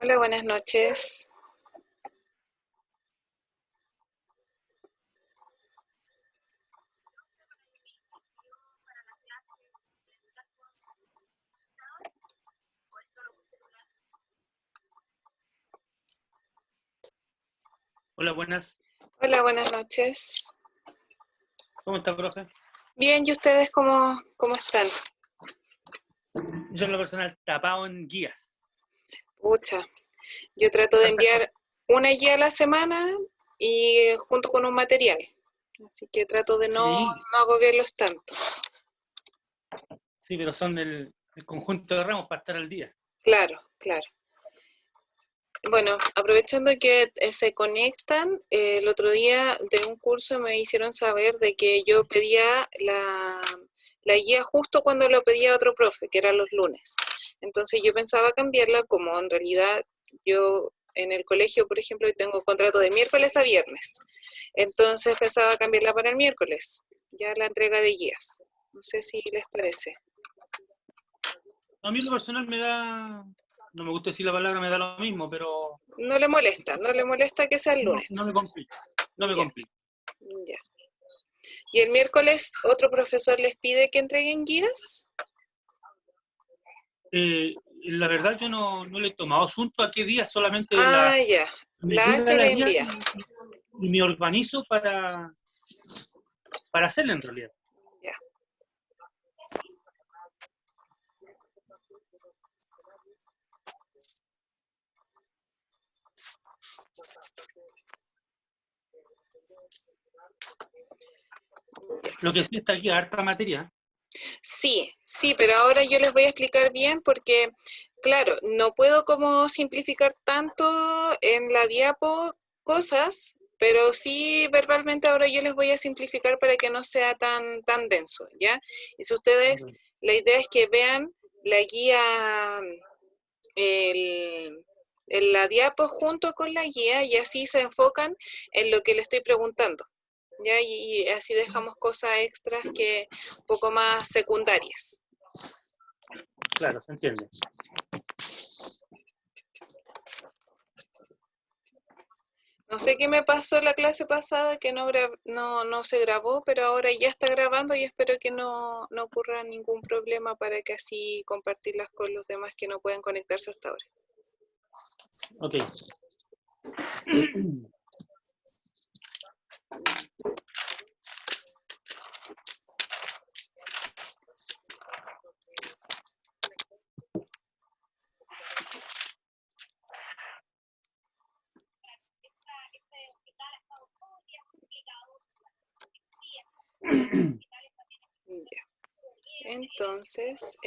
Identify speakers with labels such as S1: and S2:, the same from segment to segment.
S1: Hola, buenas noches.
S2: Hola, buenas.
S1: Hola, buenas noches.
S2: ¿Cómo está, profe?
S1: Bien, ¿y ustedes cómo están?
S2: Yo en lo personal tapado en guías.
S1: Pucha, yo trato de
S2: Tantas
S1: enviar
S2: cosas.
S1: una guía a la semana y junto con un material. Así que trato de
S2: Sí,
S1: no agobiarlos tanto.
S2: sí, pero son el conjunto de ramos para estar al día.
S1: Claro, claro. Bueno, aprovechando que se conectan, el otro día de un curso me hicieron saber de que yo pedía la guía justo cuando lo pedía otro profe, que era los lunes. Entonces yo pensaba cambiarla como en realidad yo en el colegio, por ejemplo, tengo contrato de miércoles a viernes. Entonces pensaba cambiarla para el miércoles, ya la entrega de guías. No sé si les parece.
S2: A mí en lo personal no me gusta decir la palabra, me da lo mismo, pero
S1: No le molesta que sea el lunes.
S2: no me complica, no me
S1: Ya,
S2: complica.
S1: ya. Y el miércoles otro profesor les pide que entreguen guías.
S2: La verdad yo no le he tomado asunto a qué día, solamente
S1: Ah, ya.
S2: me
S1: La
S2: llega
S1: hace y
S2: la
S1: la
S2: guía
S1: envía.
S2: y me organizo para hacerla en realidad.
S1: Ya.
S2: Lo que sí está aquí, harta materia.
S1: Sí, sí, pero ahora yo les voy a explicar bien porque, claro, no puedo como simplificar tanto en la diapo cosas, pero sí verbalmente ahora yo les voy a simplificar para que no sea tan denso, ¿ya? Y si ustedes,
S2: Okay.
S1: la idea es que vean la guía, el, la diapo junto con la guía y así se enfocan en lo que le estoy preguntando. ¿Ya? Y así dejamos cosas extras que un poco más secundarias.
S2: Claro, se entiende.
S1: No sé qué me pasó la clase pasada que no se grabó, pero ahora ya está grabando y espero que no ocurra ningún problema para que así compartirlas con los demás que no pueden conectarse hasta ahora.
S2: Ok.
S1: Ya. Entonces,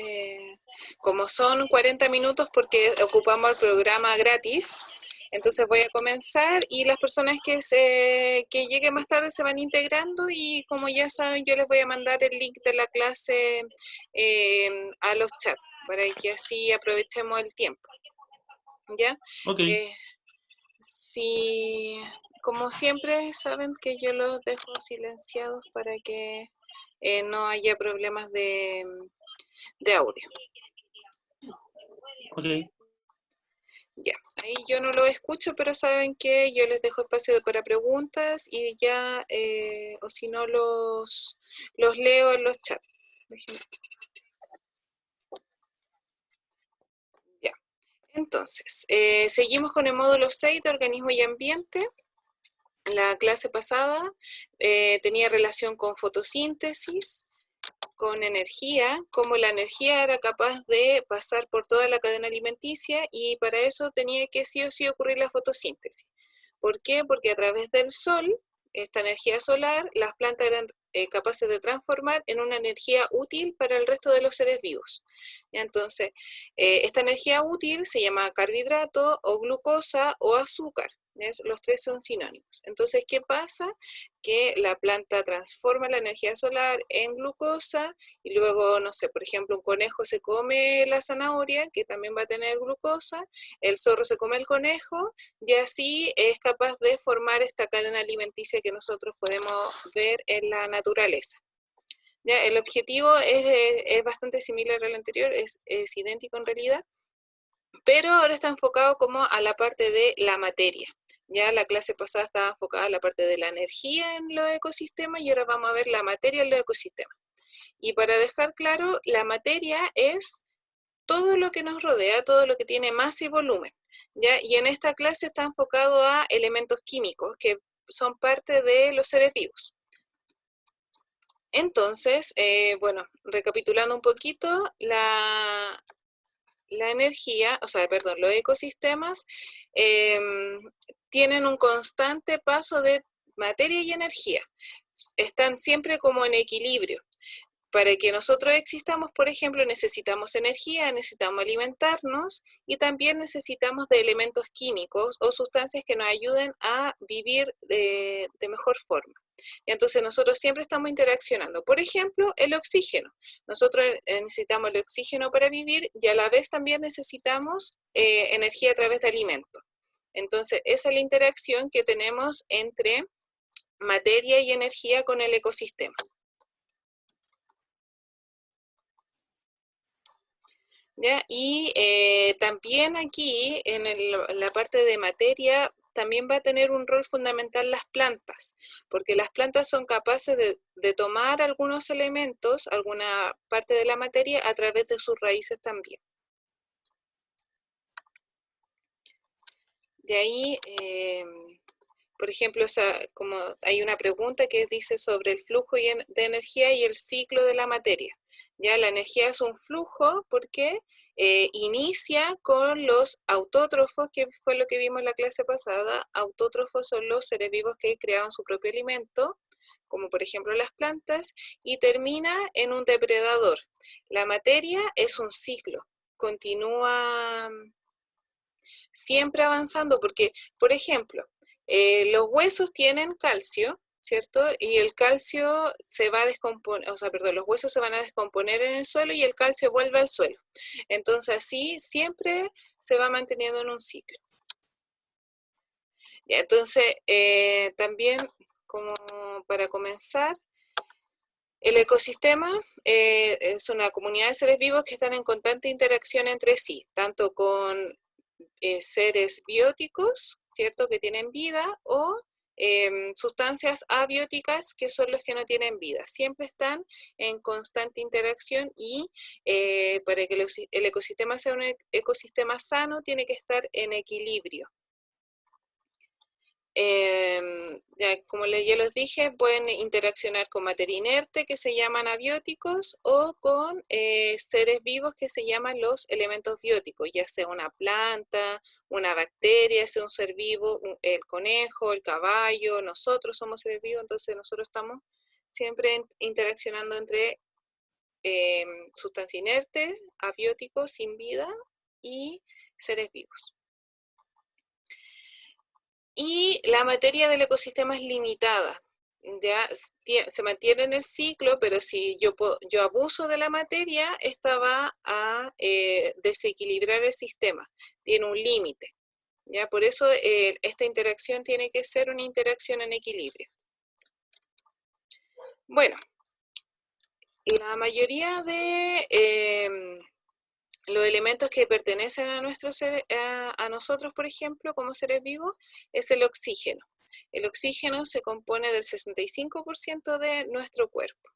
S1: como son 40 minutos porque ocupamos el programa gratis, entonces voy a comenzar y las personas que lleguen más tarde se van integrando y como ya saben yo les voy a mandar el link de la clase a los chats para que así aprovechemos el tiempo. ¿Ya?
S2: Ok,
S1: Eh, si, como siempre saben que yo los dejo silenciados para que no haya problemas de audio.
S2: ok.
S1: Ya, ahí yo no lo escucho, pero saben que yo les dejo espacio para preguntas y ya, o si no, los leo en los chats. Déjenme. Ya, entonces, seguimos con el módulo 6 de organismo y ambiente. La clase pasada tenía relación con fotosíntesis, con energía, cómo la energía era capaz de pasar por toda la cadena alimenticia y para eso tenía que sí o sí ocurrir la fotosíntesis. ¿Por qué? Porque a través del sol, esta energía solar, las plantas eran capaces de transformar en una energía útil para el resto de los seres vivos. Entonces, esta energía útil se llama carbohidrato o glucosa o azúcar. Los tres son sinónimos. Entonces, ¿qué pasa? Que la planta transforma la energía solar en glucosa y luego, no sé, por ejemplo, un conejo se come la zanahoria, que también va a tener glucosa, el zorro se come el conejo y así es capaz de formar esta cadena alimenticia que nosotros podemos ver en la naturaleza. ¿Ya? El objetivo es bastante similar al anterior, es idéntico en realidad, pero ahora está enfocado como a la parte de la materia. Ya la clase pasada estaba enfocada a la parte de la energía en los ecosistemas y ahora vamos a ver la materia en los ecosistemas. Y para dejar claro, la materia es todo lo que nos rodea, todo lo que tiene masa y volumen, ¿ya? Y en esta clase está enfocado a elementos químicos que son parte de los seres vivos. Entonces, bueno, recapitulando un poquito, la energía, o sea, perdón, los ecosistemas tienen un constante paso de materia y energía. Están siempre como en equilibrio. Para que nosotros existamos, por ejemplo, necesitamos energía, necesitamos alimentarnos y también necesitamos de elementos químicos o sustancias que nos ayuden a vivir de mejor forma. Y entonces nosotros siempre estamos interaccionando. Por ejemplo, el oxígeno. Nosotros necesitamos el oxígeno para vivir y a la vez también necesitamos energía a través de alimentos. Entonces, esa es la interacción que tenemos entre materia y energía con el ecosistema. ¿Ya? Y también aquí, en la parte de materia, también va a tener un rol fundamental las plantas, porque las plantas son capaces de tomar algunos elementos, alguna parte de la materia, a través de sus raíces también. De ahí, por ejemplo, como hay una pregunta que dice sobre el flujo de energía y el ciclo de la materia. Ya la energía es un flujo porque inicia con los autótrofos, que fue lo que vimos en la clase pasada. Autótrofos son los seres vivos que creaban su propio alimento, como por ejemplo las plantas, y termina en un depredador. La materia es un ciclo, continúa siempre avanzando, porque, por ejemplo, los huesos tienen calcio, ¿cierto? Y el calcio se va a descomponer, o sea, perdón, los huesos se van a descomponer en el suelo y el calcio vuelve al suelo. Entonces, así siempre se va manteniendo en un ciclo. Ya, entonces, también, como para comenzar, el ecosistema es una comunidad de seres vivos que están en constante interacción entre sí, tanto con seres bióticos, ¿cierto?, que tienen vida, o sustancias abióticas, que son los que no tienen vida. Siempre están en constante interacción y para que el ecosistema sea un ecosistema sano, tiene que estar en equilibrio. Ya, como ya los dije, pueden interaccionar con materia inerte, que se llaman abióticos, o con seres vivos, que se llaman los elementos bióticos, ya sea una planta, una bacteria, sea un ser vivo, el conejo, el caballo, nosotros somos seres vivos, entonces nosotros estamos siempre interaccionando entre sustancia inerte, abióticos, sin vida, y seres vivos. Y la materia del ecosistema es limitada, ya se mantiene en el ciclo, pero si yo abuso de la materia, esta va a desequilibrar el sistema, tiene un límite. ¿Ya? Por eso esta interacción tiene que ser una interacción en equilibrio. Bueno, la mayoría de los elementos que pertenecen a nosotros, por ejemplo, como seres vivos, es el oxígeno. El oxígeno se compone del 65% de nuestro cuerpo.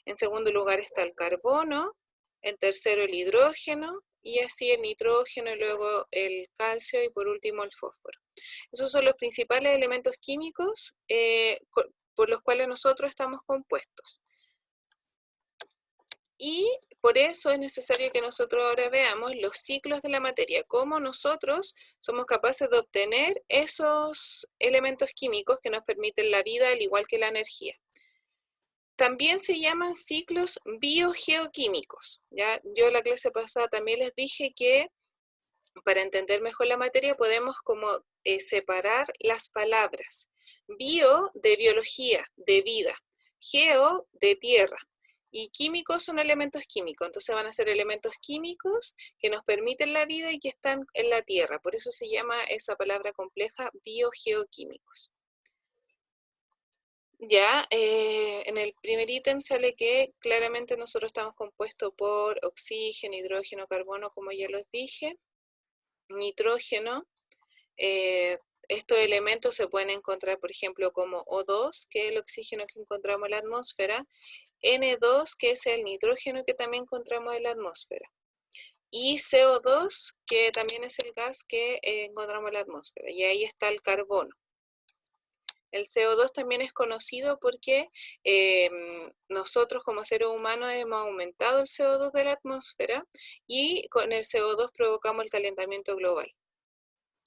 S1: En segundo lugar está el carbono, en tercero el hidrógeno, y así el nitrógeno, y luego el calcio, y por último el fósforo. Esos son los principales elementos químicos por los cuales nosotros estamos compuestos. Y por eso es necesario que nosotros ahora veamos los ciclos de la materia, cómo nosotros somos capaces de obtener esos elementos químicos que nos permiten la vida, al igual que la energía. También se llaman ciclos biogeoquímicos. ¿Ya? Yo en la clase pasada también les dije que para entender mejor la materia podemos como separar las palabras. Bio de biología, de vida. Geo de tierra. Y químicos son elementos químicos, entonces van a ser elementos químicos que nos permiten la vida y que están en la tierra. Por eso se llama esa palabra compleja biogeoquímicos. Ya, en el primer ítem sale que claramente nosotros estamos compuestos por oxígeno, hidrógeno, carbono, como ya los dije. nitrógeno. Estos elementos se pueden encontrar, por ejemplo, como O2, que es el oxígeno que encontramos en la atmósfera, N2, que es el nitrógeno que también encontramos en la atmósfera, y CO2, que también es el gas que encontramos en la atmósfera, y ahí está el carbono. El CO2 también es conocido porque nosotros como seres humanos hemos aumentado el CO2 de la atmósfera y con el CO2 provocamos el calentamiento global,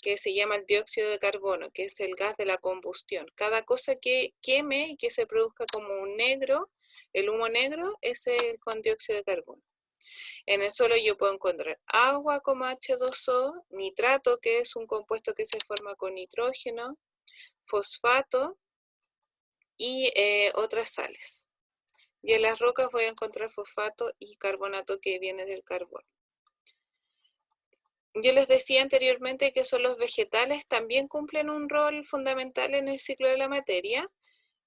S1: que se llama el dióxido de carbono, que es el gas de la combustión. Cada cosa que queme y que se produzca como un negro, el humo negro, es el con dióxido de carbono. En el suelo yo puedo encontrar agua como H2O, nitrato, que es un compuesto que se forma con nitrógeno, fosfato y otras sales. Y en las rocas voy a encontrar fosfato y carbonato que viene del carbono. Yo les decía anteriormente que son los vegetales, también cumplen un rol fundamental en el ciclo de la materia,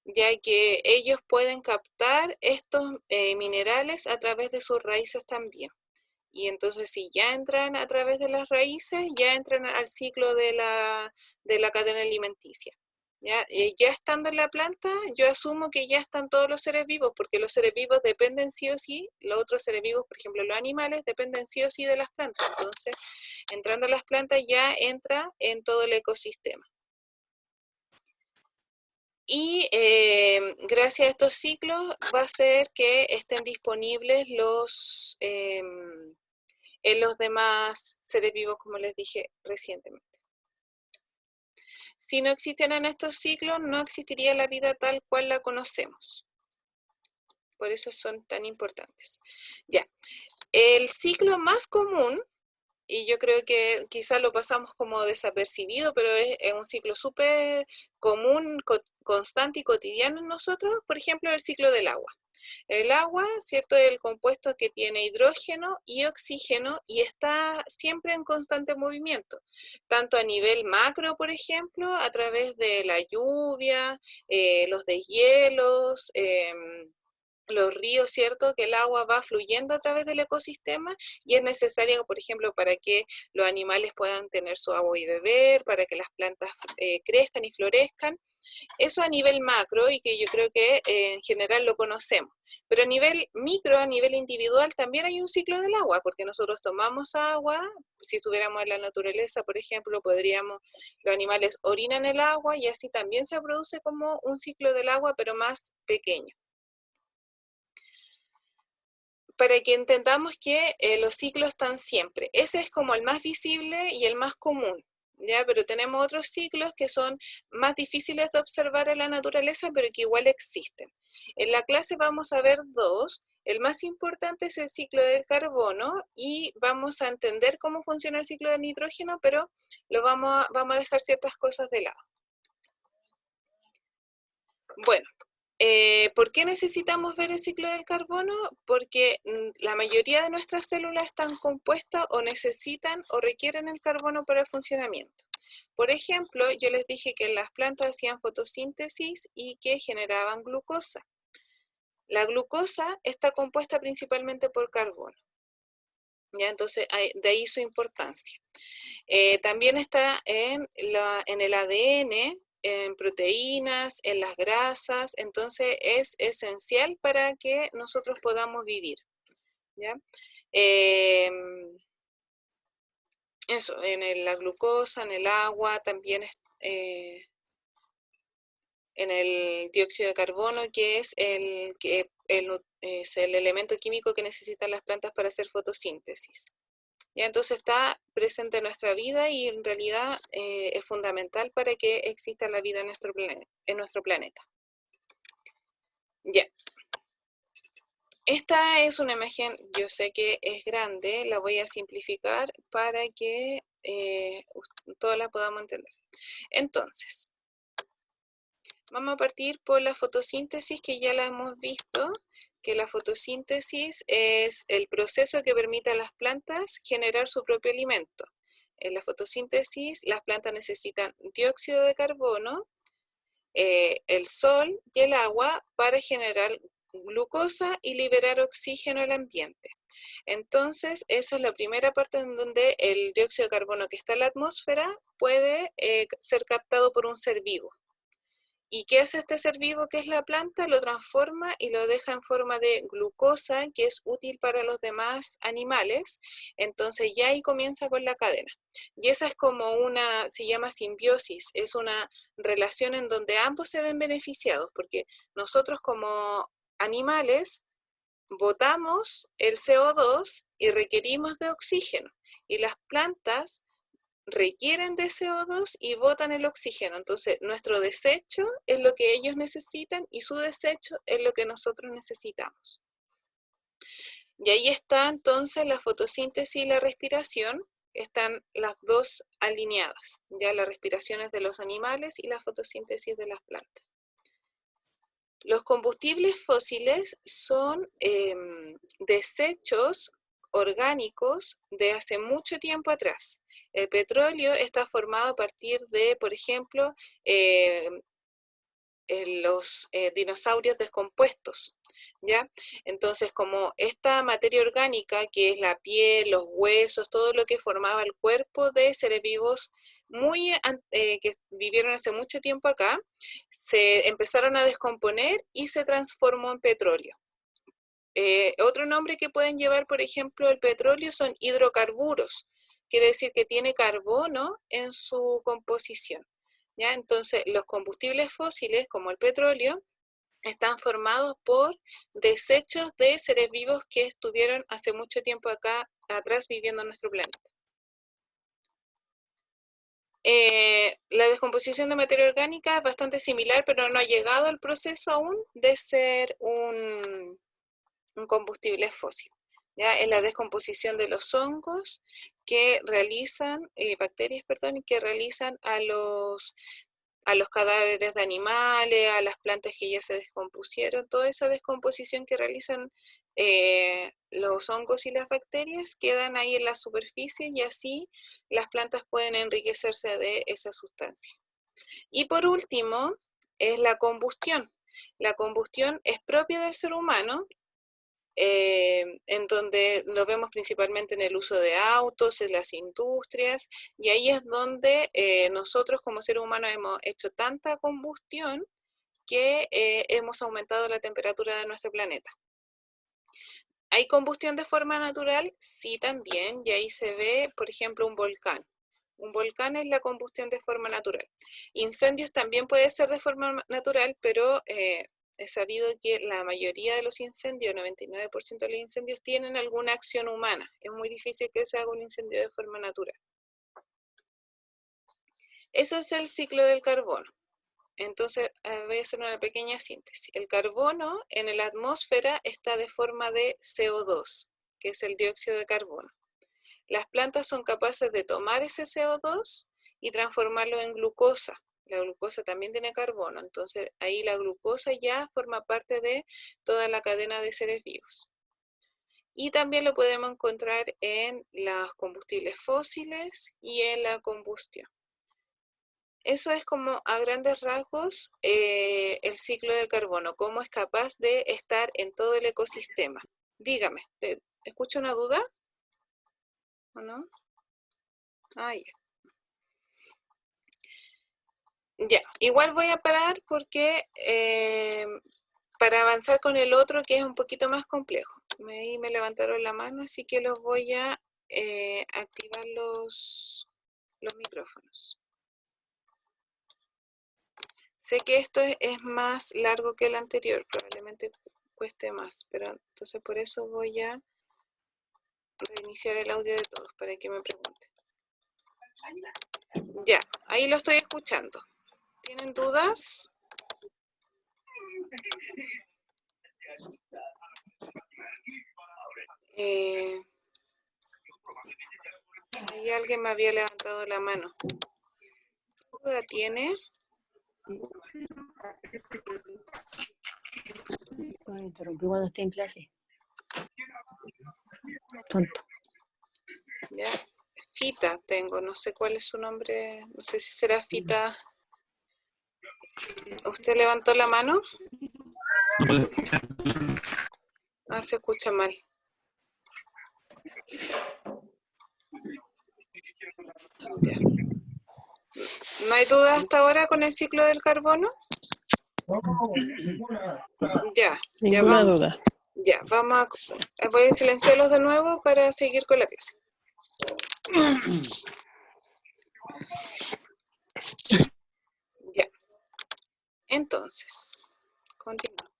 S1: ya que ellos pueden captar estos minerales a través de sus raíces también. Y entonces si ya entran a través de las raíces, ya entran al ciclo de la cadena alimenticia. Ya estando en la planta, yo asumo que ya están todos los seres vivos, porque los seres vivos dependen sí o sí, los otros seres vivos, por ejemplo los animales, dependen sí o sí de las plantas. Entonces, entrando a las plantas ya entra en todo el ecosistema. Y gracias a estos ciclos va a ser que estén disponibles en los demás seres vivos, como les dije recientemente. Si no existieran estos ciclos, no existiría la vida tal cual la conocemos. Por eso son tan importantes. Ya, el ciclo más común, y yo creo que quizás lo pasamos como desapercibido, pero es un ciclo súper común, constante y cotidiano en nosotros, por ejemplo, el ciclo del agua. El agua, ¿cierto?, es el compuesto que tiene hidrógeno y oxígeno y está siempre en constante movimiento, tanto a nivel macro, por ejemplo, a través de la lluvia, los deshielos, los ríos, ¿cierto? Que el agua va fluyendo a través del ecosistema y es necesaria, por ejemplo, para que los animales puedan tener su agua y beber, para que las plantas crezcan y florezcan. Eso a nivel macro y que yo creo que en general lo conocemos. Pero a nivel micro, a nivel individual, también hay un ciclo del agua, porque nosotros tomamos agua, si estuviéramos en la naturaleza, por ejemplo, los animales orinan el agua y así también se produce como un ciclo del agua, pero más pequeño. Para que entendamos que los ciclos están siempre. Ese es como el más visible y el más común, ¿ya? Pero tenemos otros ciclos que son más difíciles de observar en la naturaleza, pero que igual existen. En la clase vamos a ver dos. El más importante es el ciclo del carbono y vamos a entender cómo funciona el ciclo del nitrógeno, pero vamos a dejar ciertas cosas de lado. Bueno. ¿Por qué necesitamos ver el ciclo del carbono? Porque la mayoría de nuestras células están compuestas o necesitan o requieren el carbono para el funcionamiento. Por ejemplo, yo les dije que las plantas hacían fotosíntesis y que generaban glucosa. La glucosa está compuesta principalmente por carbono. ¿Ya? Entonces, de ahí su importancia. También está en el ADN, en proteínas, en las grasas, entonces es esencial para que nosotros podamos vivir, ¿ya? Eso, la glucosa, en el agua, también en el dióxido de carbono, que es es el elemento químico que necesitan las plantas para hacer fotosíntesis. Ya, entonces está presente en nuestra vida y en realidad es fundamental para que exista la vida en nuestro planeta. Ya. Esta es una imagen, yo sé que es grande, la voy a simplificar para que todos la podamos entender. Entonces, vamos a partir por la fotosíntesis, que ya la hemos visto, que la fotosíntesis es el proceso que permite a las plantas generar su propio alimento. En la fotosíntesis, las plantas necesitan dióxido de carbono, el sol y el agua para generar glucosa y liberar oxígeno al ambiente. Entonces, esa es la primera parte en donde el dióxido de carbono que está en la atmósfera puede ser captado por un ser vivo. ¿Y qué hace este ser vivo que es la planta? Lo transforma y lo deja en forma de glucosa, que es útil para los demás animales. Entonces ya ahí comienza con la cadena. Y esa es como se llama simbiosis, es una relación en donde ambos se ven beneficiados, porque nosotros como animales botamos el CO2 y requerimos de oxígeno. Y las plantas requieren de CO2 y botan el oxígeno. Entonces, nuestro desecho es lo que ellos necesitan y su desecho es lo que nosotros necesitamos. Y ahí está entonces la fotosíntesis y la respiración, están las dos alineadas. Ya la respiración es de los animales y la fotosíntesis de las plantas. Los combustibles fósiles son desechos orgánicos de hace mucho tiempo atrás. El petróleo está formado a partir de, por ejemplo, los dinosaurios descompuestos, ¿ya? Entonces, como esta materia orgánica, que es la piel, los huesos, todo lo que formaba el cuerpo de seres vivos que vivieron hace mucho tiempo acá, se empezaron a descomponer y se transformó en petróleo. Otro nombre que pueden llevar, por ejemplo, el petróleo son hidrocarburos. Quiere decir que tiene carbono en su composición, ¿ya? Entonces, los combustibles fósiles, como el petróleo, están formados por desechos de seres vivos que estuvieron hace mucho tiempo acá atrás viviendo en nuestro planeta. La descomposición de materia orgánica es bastante similar, pero no ha llegado al proceso aún de ser un combustible fósil. ¿Ya? Es la descomposición de los hongos que realizan, bacterias, perdón, que realizan a los cadáveres de animales, a las plantas que ya se descompusieron, toda esa descomposición que realizan los hongos y las bacterias quedan ahí en la superficie y así las plantas pueden enriquecerse de esa sustancia. Y por último, es la combustión. La combustión es propia del ser humano, en donde lo vemos principalmente en el uso de autos, en las industrias, y ahí es donde nosotros como seres humanos hemos hecho tanta combustión que hemos aumentado la temperatura de nuestro planeta. ¿Hay combustión de forma natural? Sí, también, y ahí se ve, por ejemplo, un volcán. Un volcán es la combustión de forma natural. Incendios también puede ser de forma natural, pero es sabido que la mayoría de los incendios, 99% de los incendios, tienen alguna acción humana. Es muy difícil que se haga un incendio de forma natural. Eso es el ciclo del carbono. Entonces, voy a hacer una pequeña síntesis. El carbono en la atmósfera está de forma de CO2, que es el dióxido de carbono. Las plantas son capaces de tomar ese CO2 y transformarlo en glucosa. La glucosa también tiene carbono, entonces ahí la glucosa ya forma parte de toda la cadena de seres vivos. Y también lo podemos encontrar en los combustibles fósiles y en la combustión. Eso es como a grandes rasgos el ciclo del carbono, cómo es capaz de estar en todo el ecosistema. Dígame, ¿escucha una duda? ¿O no? Ah, ya. Ya, igual voy a parar porque para avanzar con el otro que es un poquito más complejo. Ahí me levantaron la mano, así que los voy a activar los micrófonos. Sé que esto es más largo que el anterior, probablemente cueste más, pero entonces por eso voy a reiniciar el audio de todos para que me pregunten. Ya, ahí lo estoy escuchando. ¿Tienen dudas? Ahí alguien me había levantado la mano. ¿Qué duda tiene?
S3: Me interrumpí cuando estoy en clase. Tonto.
S1: Ya, Fita tengo, no sé cuál es su nombre, no sé si será Fita. ¿Usted levantó la mano? Ah, se escucha mal. Ya. ¿No hay duda hasta ahora con el ciclo del carbono? Ya, ya
S3: Ninguna
S1: vamos.
S3: duda.
S1: Ya, voy a silenciarlos de nuevo para seguir con la clase. Ya. Entonces, continuamos.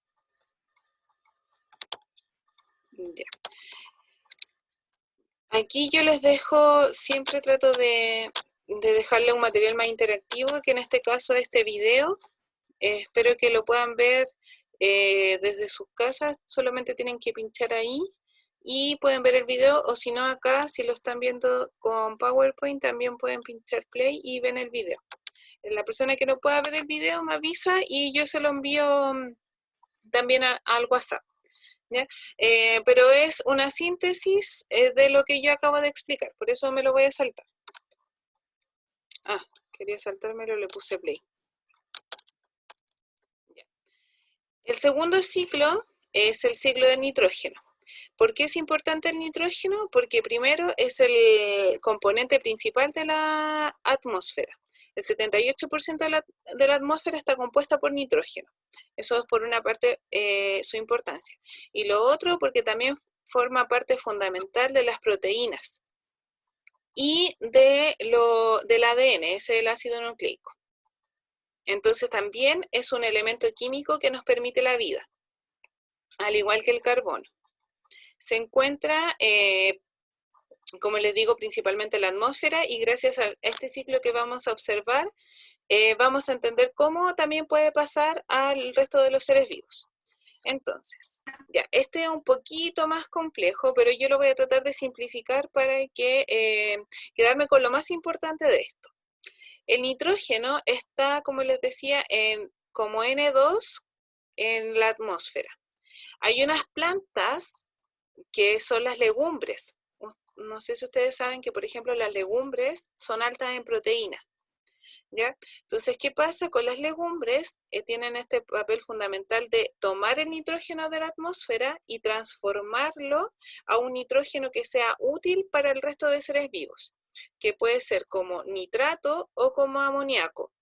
S1: Ya. Aquí yo les dejo, siempre trato de dejarle un material más interactivo, que en este caso este video. Espero que lo puedan ver desde sus casas, solamente tienen que pinchar ahí y pueden ver el video, o si no acá, si lo están viendo con PowerPoint, también pueden pinchar play y ven el video. La persona que no pueda ver el video me avisa y yo se lo envío también al WhatsApp, ¿ya? Pero es una síntesis de lo que yo acabo de explicar, por eso me lo voy a saltar. Ah, quería saltármelo, le puse play. Ya. El segundo ciclo es el ciclo de nitrógeno. ¿Por qué es importante el nitrógeno? Porque primero es el componente principal de la atmósfera. El 78% de la atmósfera está compuesta por nitrógeno. Eso es por una parte su importancia. Y lo otro porque también forma parte fundamental de las proteínas y del ADN, ese es el ácido nucleico. Entonces también es un elemento químico que nos permite la vida, al igual que el carbono. Se encuentra, como les digo, principalmente en la atmósfera, y gracias a este ciclo que vamos a observar, vamos a entender cómo también puede pasar al resto de los seres vivos. Entonces, ya, este es un poquito más complejo, pero yo lo voy a tratar de simplificar para quedarme con lo más importante de esto. El nitrógeno está, como les decía, como N2 en la atmósfera. Hay unas plantas que son las legumbres. No sé si ustedes saben que, por ejemplo, las legumbres son altas en proteínas, ¿ya? Entonces, ¿qué pasa con las legumbres? Tienen este papel fundamental de tomar el nitrógeno de la atmósfera y transformarlo a un nitrógeno que sea útil para el resto de seres vivos, que puede ser como nitrato o como amoníaco.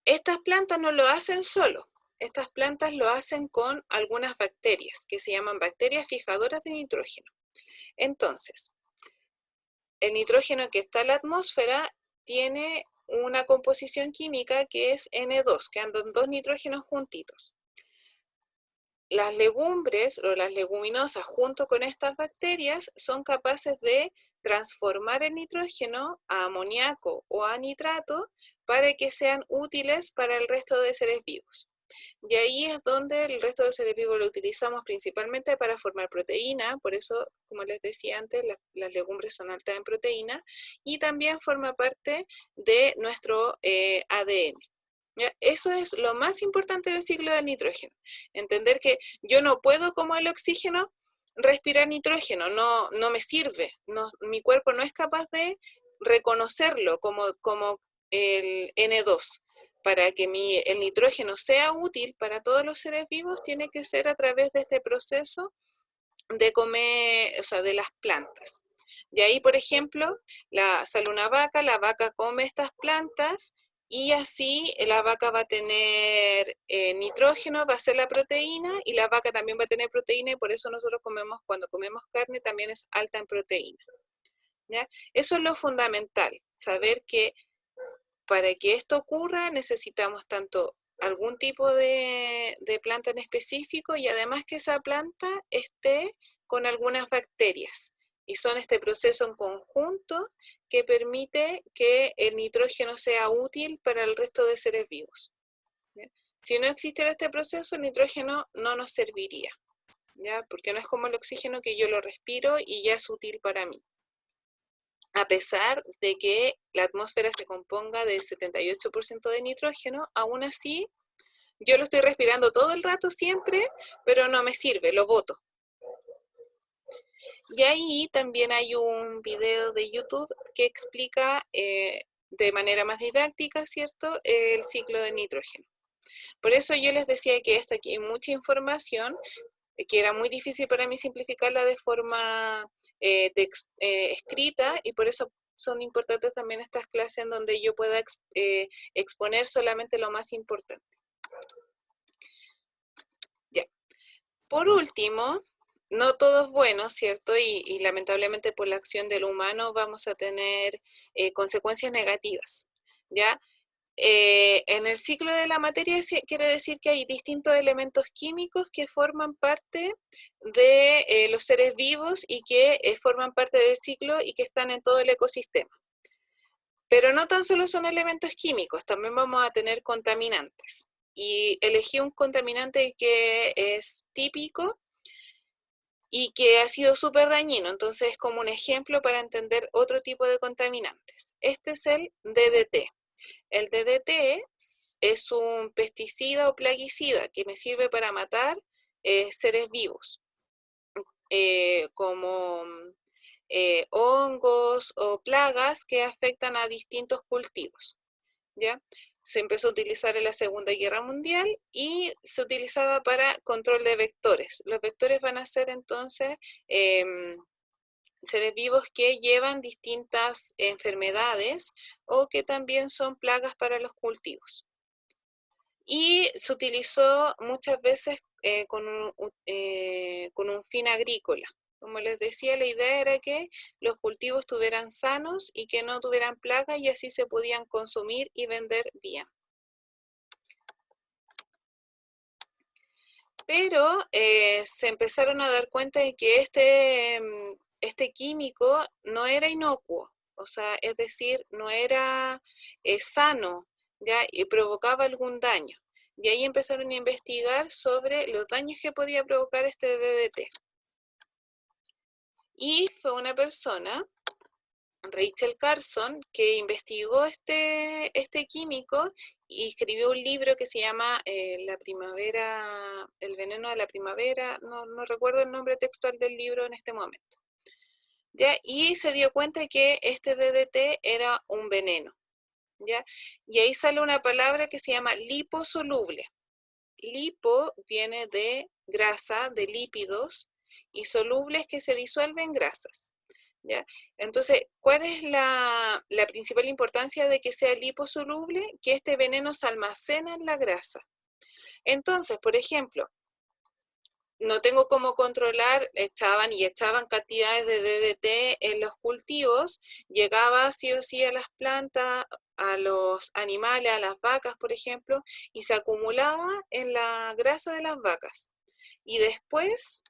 S1: Estas plantas no lo hacen solo. Estas plantas lo hacen con algunas bacterias, que se llaman bacterias fijadoras de nitrógeno. Entonces, el nitrógeno que está en la atmósfera tiene una composición química que es N2, que andan dos nitrógenos juntitos. Las legumbres o las leguminosas junto con estas bacterias son capaces de transformar el nitrógeno a amoníaco o a nitrato para que sean útiles para el resto de seres vivos. Y ahí es donde el resto de seres vivos lo utilizamos principalmente para formar proteína, por eso, como les decía antes, las legumbres son altas en proteína, y también forma parte de nuestro ADN. ¿Ya? Eso es lo más importante del ciclo del nitrógeno. Entender que yo no puedo, como el oxígeno, respirar nitrógeno, no me sirve, mi cuerpo no es capaz de reconocerlo como el N2. Para que el nitrógeno sea útil para todos los seres vivos, tiene que ser a través de este proceso de comer, o sea, de las plantas. Y ahí, por ejemplo, sale una vaca, la vaca come estas plantas y así la vaca va a tener nitrógeno, va a ser la proteína, y la vaca también va a tener proteína, y por eso nosotros cuando comemos carne, también es alta en proteína. ¿Ya? Eso es lo fundamental, saber que para que esto ocurra necesitamos tanto algún tipo de planta en específico, y además que esa planta esté con algunas bacterias. Y son este proceso en conjunto que permite que el nitrógeno sea útil para el resto de seres vivos. ¿Ya? Si no existiera este proceso, el nitrógeno no nos serviría, ¿ya? Porque no es como el oxígeno, que yo lo respiro y ya es útil para mí. A pesar de que la atmósfera se componga del 78% de nitrógeno, aún así yo lo estoy respirando todo el rato siempre, pero no me sirve, lo boto. Y ahí también hay un video de YouTube que explica de manera más didáctica, ¿cierto?, el ciclo de nitrógeno. Por eso yo les decía que esto aquí hay mucha información, que era muy difícil para mí simplificarla de forma escrita, y por eso son importantes también estas clases en donde yo pueda exponer solamente lo más importante. Ya. Por último, no todo es bueno, ¿cierto? Y lamentablemente por la acción del humano vamos a tener consecuencias negativas, ¿ya? En el ciclo de la materia quiere decir que hay distintos elementos químicos que forman parte de los seres vivos y que forman parte del ciclo y que están en todo el ecosistema. Pero no tan solo son elementos químicos, también vamos a tener contaminantes. Y elegí un contaminante que es típico y que ha sido súper dañino, entonces es como un ejemplo para entender otro tipo de contaminantes. Este es el DDT. El DDT es un pesticida o plaguicida que me sirve para matar seres vivos, como hongos o plagas que afectan a distintos cultivos, ¿ya? Se empezó a utilizar en la Segunda Guerra Mundial y se utilizaba para control de vectores. Los vectores van a ser entonces seres vivos que llevan distintas enfermedades o que también son plagas para los cultivos. Y se utilizó muchas veces con un fin agrícola. Como les decía, la idea era que los cultivos estuvieran sanos y que no tuvieran plagas y así se podían consumir y vender bien. Pero se empezaron a dar cuenta de que este químico no era inocuo, o sea, es decir, no era sano, ¿ya? Y provocaba algún daño. Y ahí empezaron a investigar sobre los daños que podía provocar este DDT. Y fue una persona, Rachel Carson, que investigó este químico y escribió un libro que se llama La primavera, el veneno de la primavera, no recuerdo el nombre textual del libro en este momento. ¿Ya? Y se dio cuenta que este DDT era un veneno, ¿ya? Y ahí sale una palabra que se llama liposoluble. Lipo viene de grasa, de lípidos, y solubles que se disuelven en grasas, ¿ya? Entonces, ¿cuál es la principal importancia de que sea liposoluble? Que este veneno se almacena en la grasa. Entonces, por ejemplo, no tengo cómo controlar, echaban cantidades de DDT en los cultivos, llegaba sí o sí a las plantas, a los animales, a las vacas, por ejemplo, y se acumulaba en la grasa de las vacas. Y después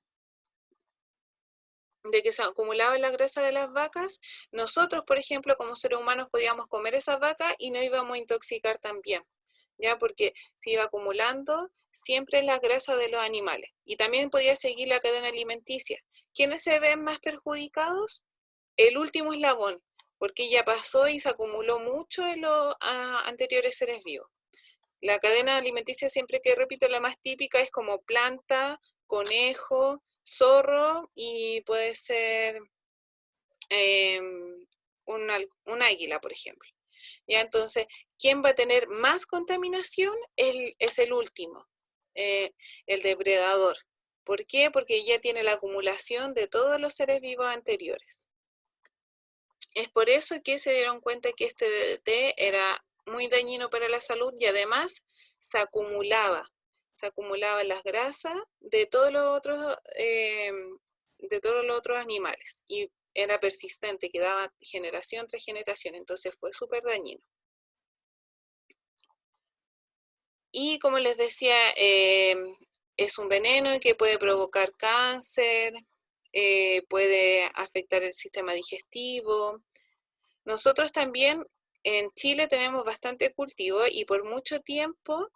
S1: de que se acumulaba en la grasa de las vacas, nosotros, por ejemplo, como seres humanos podíamos comer esa vaca y no íbamos a intoxicar también, ¿ya? Porque se iba acumulando siempre en la grasa de los animales. Y también podía seguir la cadena alimenticia. ¿Quiénes se ven más perjudicados? El último eslabón, porque ya pasó y se acumuló mucho en los anteriores seres vivos. La cadena alimenticia, siempre que repito, la más típica es como planta, conejo, zorro y puede ser un águila, por ejemplo. ¿Ya? Entonces, ¿quién va a tener más contaminación? Es el último, el depredador. ¿Por qué? Porque ya tiene la acumulación de todos los seres vivos anteriores. Es por eso que se dieron cuenta que este DDT era muy dañino para la salud y además se acumulaba en las grasas de todos los otros animales y era persistente, quedaba generación tras generación, entonces fue súper dañino. Y como les decía, es un veneno que puede provocar cáncer, puede afectar el sistema digestivo. Nosotros también en Chile tenemos bastante cultivo y por mucho tiempo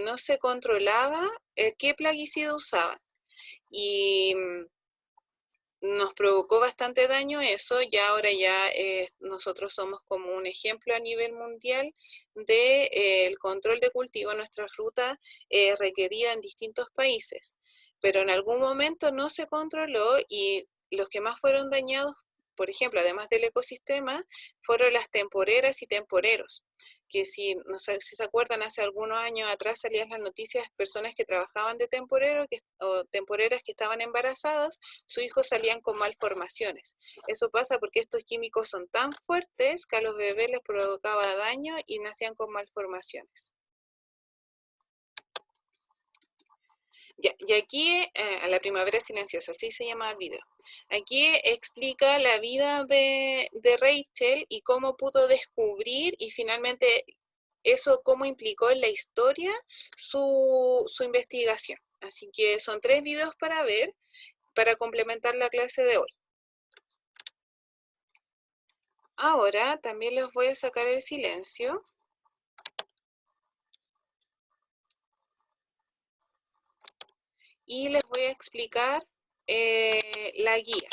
S1: no se controlaba qué plaguicida usaban. Y nos provocó bastante daño eso, y ahora ya nosotros somos como un ejemplo a nivel mundial del control de cultivo de nuestra fruta requerida en distintos países. Pero en algún momento no se controló y los que más fueron dañados por ejemplo, además del ecosistema, fueron las temporeras y temporeros, que si, no sé si se acuerdan, hace algunos años atrás salían las noticias, personas que trabajaban de temporero o temporeras que estaban embarazadas, sus hijos salían con malformaciones. Eso pasa porque estos químicos son tan fuertes que a los bebés les provocaba daño y nacían con malformaciones. Ya, y aquí, a la primavera silenciosa, así se llama el video. Aquí explica la vida de Rachel y cómo pudo descubrir y finalmente eso cómo implicó en la historia su investigación. Así que son 3 videos para ver, para complementar la clase de hoy. Ahora también les voy a sacar el silencio. Y les voy a explicar la guía.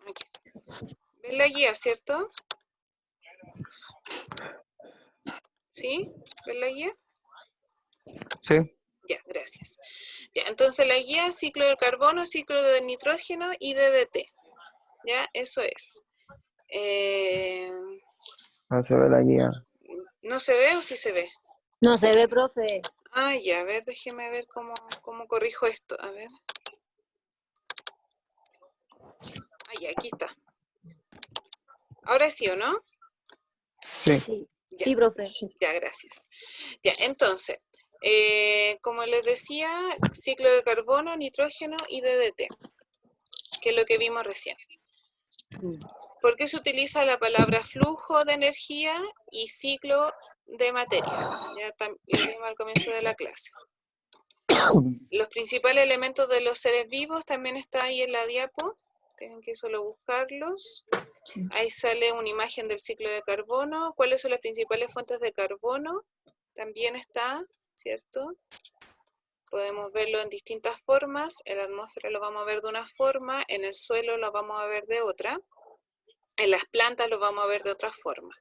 S1: Aquí. ¿Ven la guía, cierto? ¿Sí? ¿Ven la guía?
S4: Sí.
S1: Ya, gracias. Ya, entonces la guía, ciclo de carbono, ciclo de nitrógeno y DDT. Ya, eso es.
S4: No se ve la guía.
S1: ¿No se ve o sí se ve?
S3: No se ve, profe.
S1: Ah, ya, a ver, déjeme ver cómo corrijo esto. A ver. Ah, ya, aquí está. ¿Ahora sí o no?
S4: Sí.
S3: Sí,
S1: Ya.
S3: sí, profe.
S1: Ya, gracias. Ya, entonces, como les decía, ciclo de carbono, nitrógeno y DDT, que es lo que vimos recién. ¿Por qué se utiliza la palabra flujo de energía y ciclo de materia? Ya lo vimos al comienzo de la clase. Los principales elementos de los seres vivos también está ahí en la diapo. Tienen que solo buscarlos. Ahí sale una imagen del ciclo de carbono. ¿Cuáles son las principales fuentes de carbono? También está, ¿cierto? Podemos verlo en distintas formas. En la atmósfera lo vamos a ver de una forma, en el suelo lo vamos a ver de otra, en las plantas lo vamos a ver de otra forma.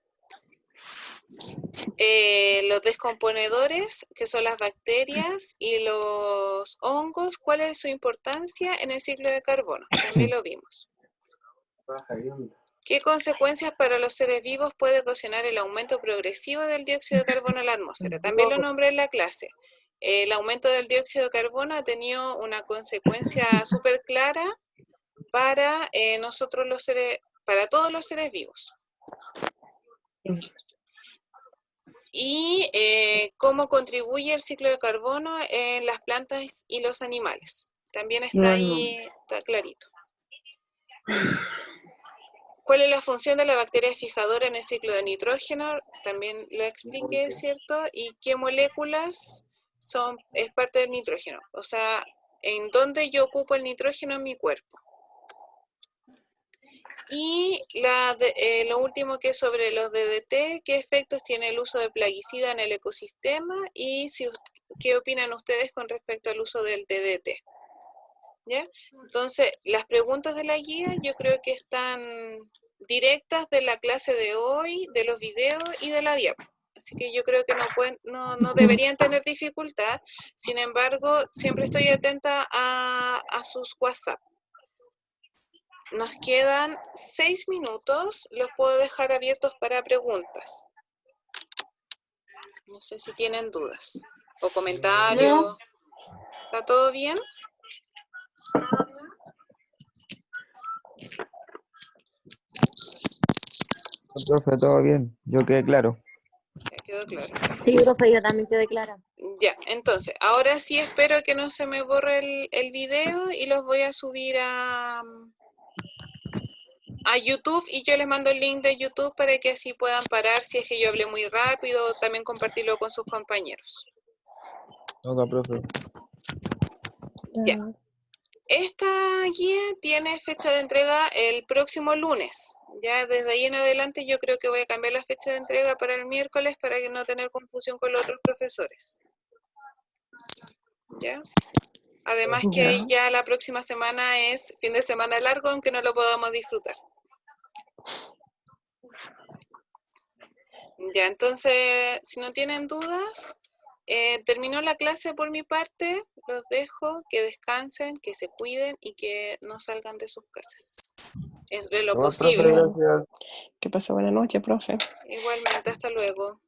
S1: Los descomponedores, que son las bacterias y los hongos, ¿cuál es su importancia en el ciclo de carbono? También lo vimos. ¿Qué consecuencias para los seres vivos puede ocasionar el aumento progresivo del dióxido de carbono en la atmósfera? También lo nombré en la clase. El aumento del dióxido de carbono ha tenido una consecuencia súper clara para nosotros los seres, para todos los seres vivos. Y cómo contribuye el ciclo de carbono en las plantas y los animales. También está ahí, está clarito. ¿Cuál es la función de la bacteria fijadora en el ciclo de nitrógeno? También lo expliqué, ¿cierto? ¿Y qué moléculas es parte del nitrógeno? O sea, ¿en dónde yo ocupo el nitrógeno en mi cuerpo? Y lo último que es sobre los DDT, ¿qué efectos tiene el uso de plaguicida en el ecosistema? Y ¿qué opinan ustedes con respecto al uso del DDT? ¿Ya? Entonces, las preguntas de la guía yo creo que están directas de la clase de hoy, de los videos y de la diapo. Así que yo creo que no deberían tener dificultad. Sin embargo, siempre estoy atenta a sus WhatsApp. Nos quedan 6 minutos, los puedo dejar abiertos para preguntas. No sé si tienen dudas o comentarios. ¿Está todo bien?
S4: Profe, todo bien. Yo quedé claro.
S1: Ya quedó claro.
S3: Sí, profe, yo también quedé clara.
S1: Ya, entonces, ahora sí espero que no se me borre el video y los voy a subir a YouTube y yo les mando el link de YouTube para que así puedan parar si es que yo hablé muy rápido, también compartirlo con sus compañeros.
S4: Oiga, profe.
S1: Ya. Esta guía tiene fecha de entrega el próximo lunes. Ya desde ahí en adelante yo creo que voy a cambiar la fecha de entrega para el miércoles para que no tener confusión con los otros profesores. ¿Ya? Además que ya la próxima semana es fin de semana largo, aunque no lo podamos disfrutar. Ya, entonces, si no tienen dudas, Terminó la clase por mi parte, los dejo, que descansen, que se cuiden y que no salgan de sus casas. De lo
S4: No, profe,
S1: posible.
S4: gracias.
S5: Que pase buena noche, profe.
S1: Igualmente, hasta luego.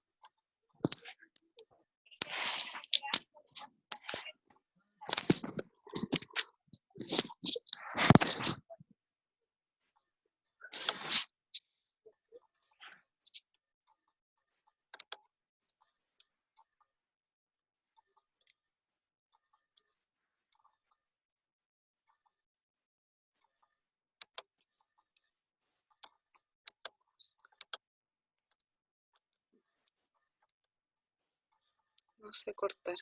S1: No sé cortar.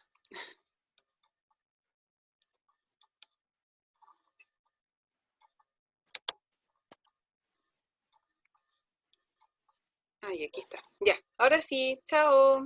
S1: Ay, aquí está. Ya, ahora sí. Chao.